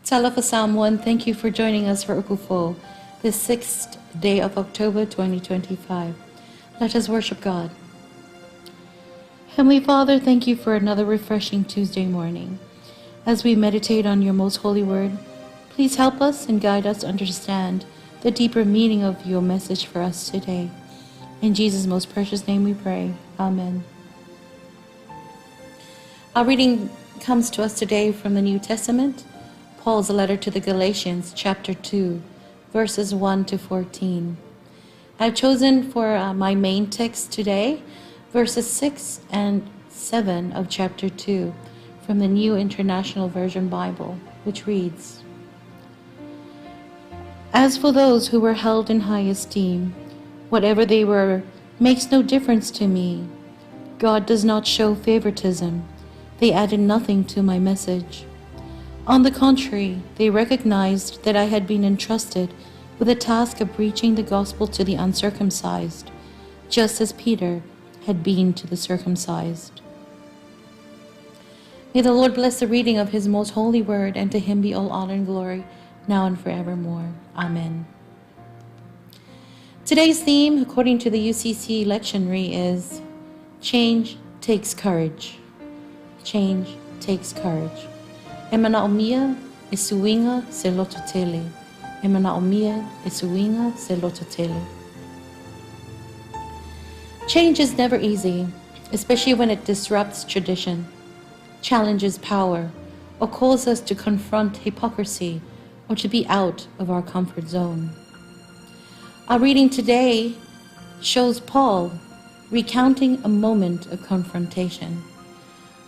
Talofa Samoa, thank you for joining us for UPU FOU, the 6th day of October 2025. Let us worship God. Heavenly Father, thank you for another refreshing Tuesday morning. As we meditate on your most holy word, please help us and guide us to understand the deeper meaning of your message for us today. In Jesus' most precious name we pray. Amen. Our reading comes to us today from the New Testament, Paul's letter to the Galatians, chapter 2, verses 1 to 14. I've chosen for my main text today, verses 6 and 7 of chapter 2 from the New International Version Bible, which reads, "As for those who were held in high esteem, whatever they were makes no difference to me. God does not show favoritism. They added nothing to my message. On the contrary, they recognized that I had been entrusted with the task of preaching the gospel to the uncircumcised, just as Peter had been to the circumcised." May the Lord bless the reading of his most holy word, and to him be all honor and glory, now and forevermore. Amen. Today's theme, according to the UCC lectionary, is Change Takes Courage. Change takes courage. E manaomia e suiga se loto tele. E manaomia e suiga se loto tele. Change is never easy, especially when it disrupts tradition, challenges power, or calls us to confront hypocrisy or to be out of our comfort zone. Our reading today shows Paul recounting a moment of confrontation,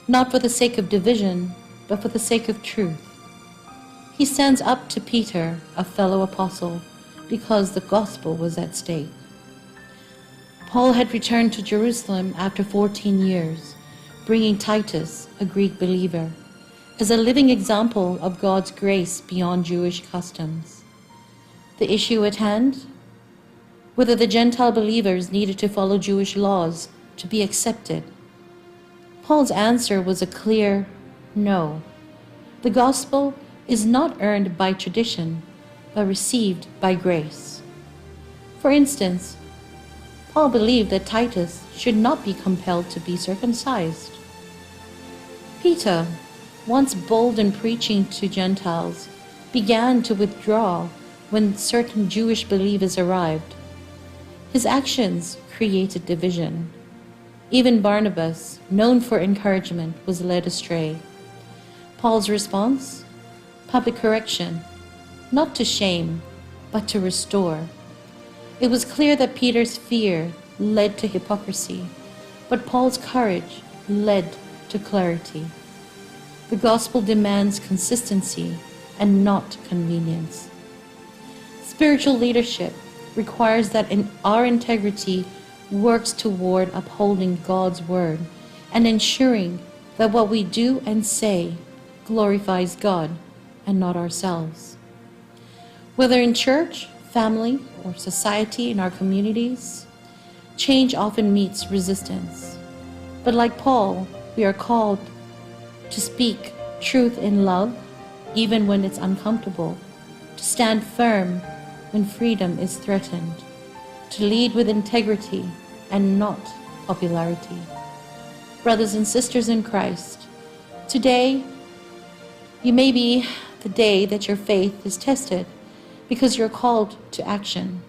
not for the sake of division, but for the sake of truth. He stands up to Peter, a fellow apostle, because the gospel was at stake. Paul had returned to Jerusalem after 14 years, bringing Titus, a Greek believer, as a living example of God's grace beyond Jewish customs. The issue at hand? Whether the Gentile believers needed to follow Jewish laws to be accepted. Paul's answer was a clear no. The gospel is not earned by tradition, but received by grace. For instance, Paul believed that Titus should not be compelled to be circumcised. Peter, once bold in preaching to Gentiles, began to withdraw when certain Jewish believers arrived. His actions created division. Even Barnabas, known for encouragement, was led astray. Paul's response? Public correction, not to shame, but to restore. It was clear that Peter's fear led to hypocrisy, but Paul's courage led to clarity. The gospel demands consistency and not convenience. Spiritual leadership requires that our integrity works toward upholding God's word and ensuring that what we do and say glorifies God and not ourselves. Whether in church, family, or society in our communities, change often meets resistance. But like Paul, we are called to speak truth in love, even when it's uncomfortable, to stand firm when freedom is threatened, to lead with integrity and not popularity. Brothers and sisters in Christ, today you may be the day that your faith is tested because you're called to action.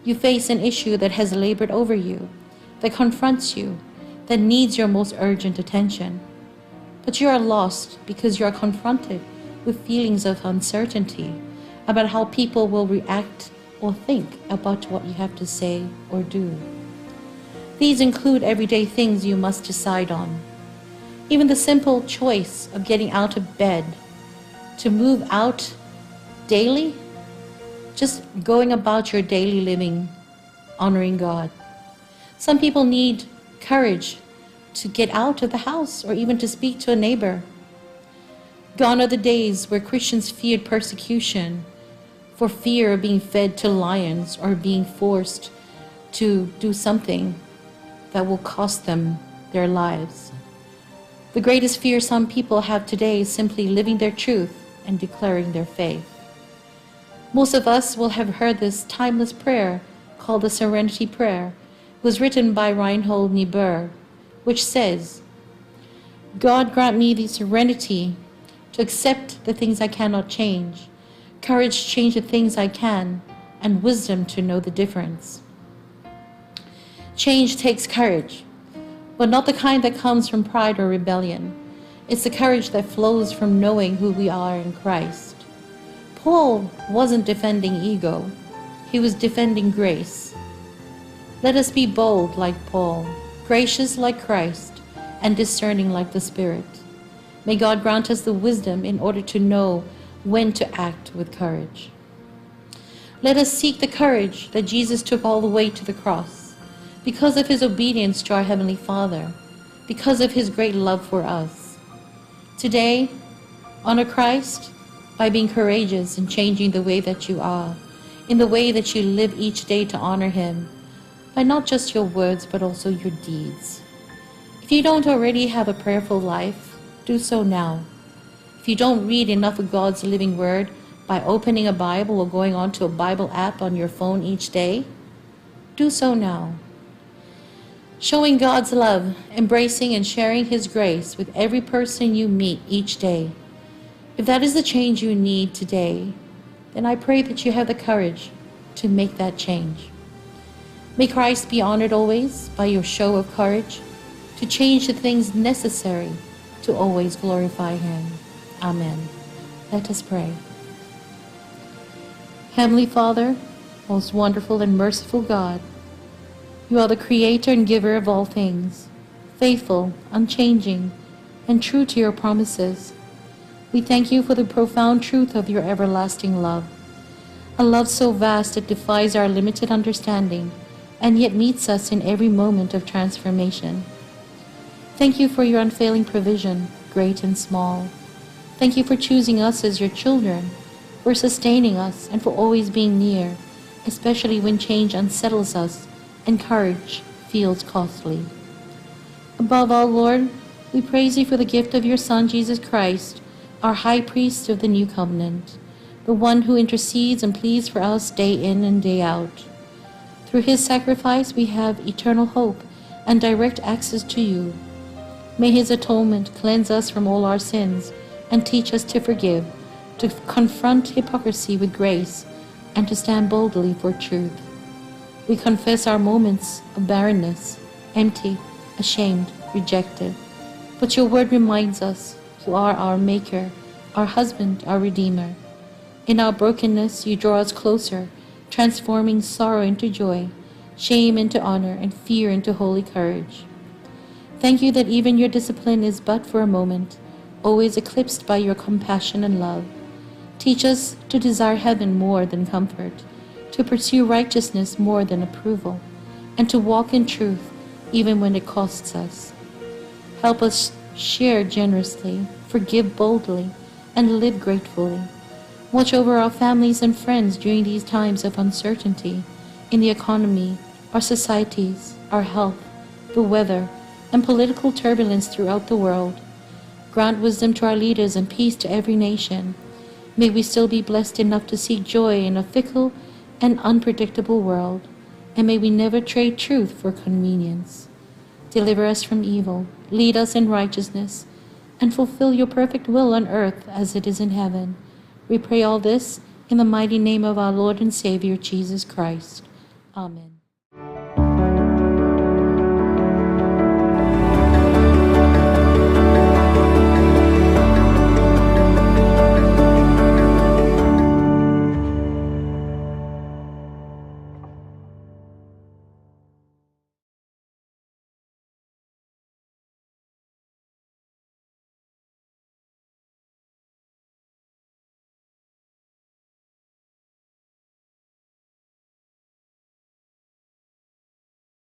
You face an issue that has labored over you, that confronts you, that needs your most urgent attention. But you are lost because you are confronted with feelings of uncertainty about how people will react or think about what you have to say or do. These include everyday things you must decide on. Even the simple choice of getting out of bed to move out daily, just going about your daily living, honoring God. Some people need courage to get out of the house or even to speak to a neighbor. Gone are the days where Christians feared persecution for fear of being fed to lions or being forced to do something that will cost them their lives. The greatest fear some people have today is simply living their truth and declaring their faith. Most of us will have heard this timeless prayer called the Serenity Prayer. It was written by Reinhold Niebuhr, which says, God grant me the serenity to accept the things I cannot change, courage to change the things I can, and wisdom to know the difference. Change takes courage, but not the kind that comes from pride or rebellion. It's the courage that flows from knowing who we are in Christ. Paul wasn't defending ego, he was defending grace. Let us be bold like Paul, gracious like Christ, and discerning like the Spirit. May God grant us the wisdom in order to know when to act with courage. Let us seek the courage that Jesus took all the way to the cross, because of his obedience to our Heavenly Father, because of his great love for us. Today, honor Christ by being courageous and changing the way that you are, in the way that you live each day to honor him, by not just your words but also your deeds. If you don't already have a prayerful life, do so now. If you don't read enough of God's living word by opening a Bible or going onto a Bible app on your phone each day, do so now. Showing God's love, embracing and sharing his grace with every person you meet each day. If that is the change you need today, then I pray that you have the courage to make that change. May Christ be honored always by your show of courage to change the things necessary to always glorify him. Amen. Let us pray. Heavenly Father, most wonderful and merciful God, you are the creator and giver of all things, faithful, unchanging, and true to your promises. We thank you for the profound truth of your everlasting love, a love so vast it defies our limited understanding and yet meets us in every moment of transformation. Thank you for your unfailing provision, great and small. Thank you for choosing us as your children, for sustaining us, and for always being near, especially when change unsettles us and courage feels costly. Above all, Lord, we praise you for the gift of your Son, Jesus Christ, our high priest of the new covenant, the one who intercedes and pleads for us day in and day out. Through his sacrifice, we have eternal hope and direct access to you. May his atonement cleanse us from all our sins and teach us to forgive, to confront hypocrisy with grace, and to stand boldly for truth. We confess our moments of barrenness, empty, ashamed, rejected. But your word reminds us you are our Maker, our husband, our Redeemer. In our brokenness, you draw us closer, transforming sorrow into joy, shame into honor, and fear into holy courage. Thank you that even your discipline is but for a moment, always eclipsed by your compassion and love. Teach us to desire heaven more than comfort, to pursue righteousness more than approval, and to walk in truth even when it costs us. Help us share generously, forgive boldly, and live gratefully. Watch over our families and friends during these times of uncertainty in the economy, our societies, our health, the weather, and political turbulence throughout the world. Grant wisdom to our leaders and peace to every nation. May we still be blessed enough to seek joy in a fickle and unpredictable world, and may we never trade truth for convenience. Deliver us from evil, lead us in righteousness, and fulfill your perfect will on earth as it is in heaven. We pray all this in the mighty name of our Lord and Savior, Jesus Christ. Amen.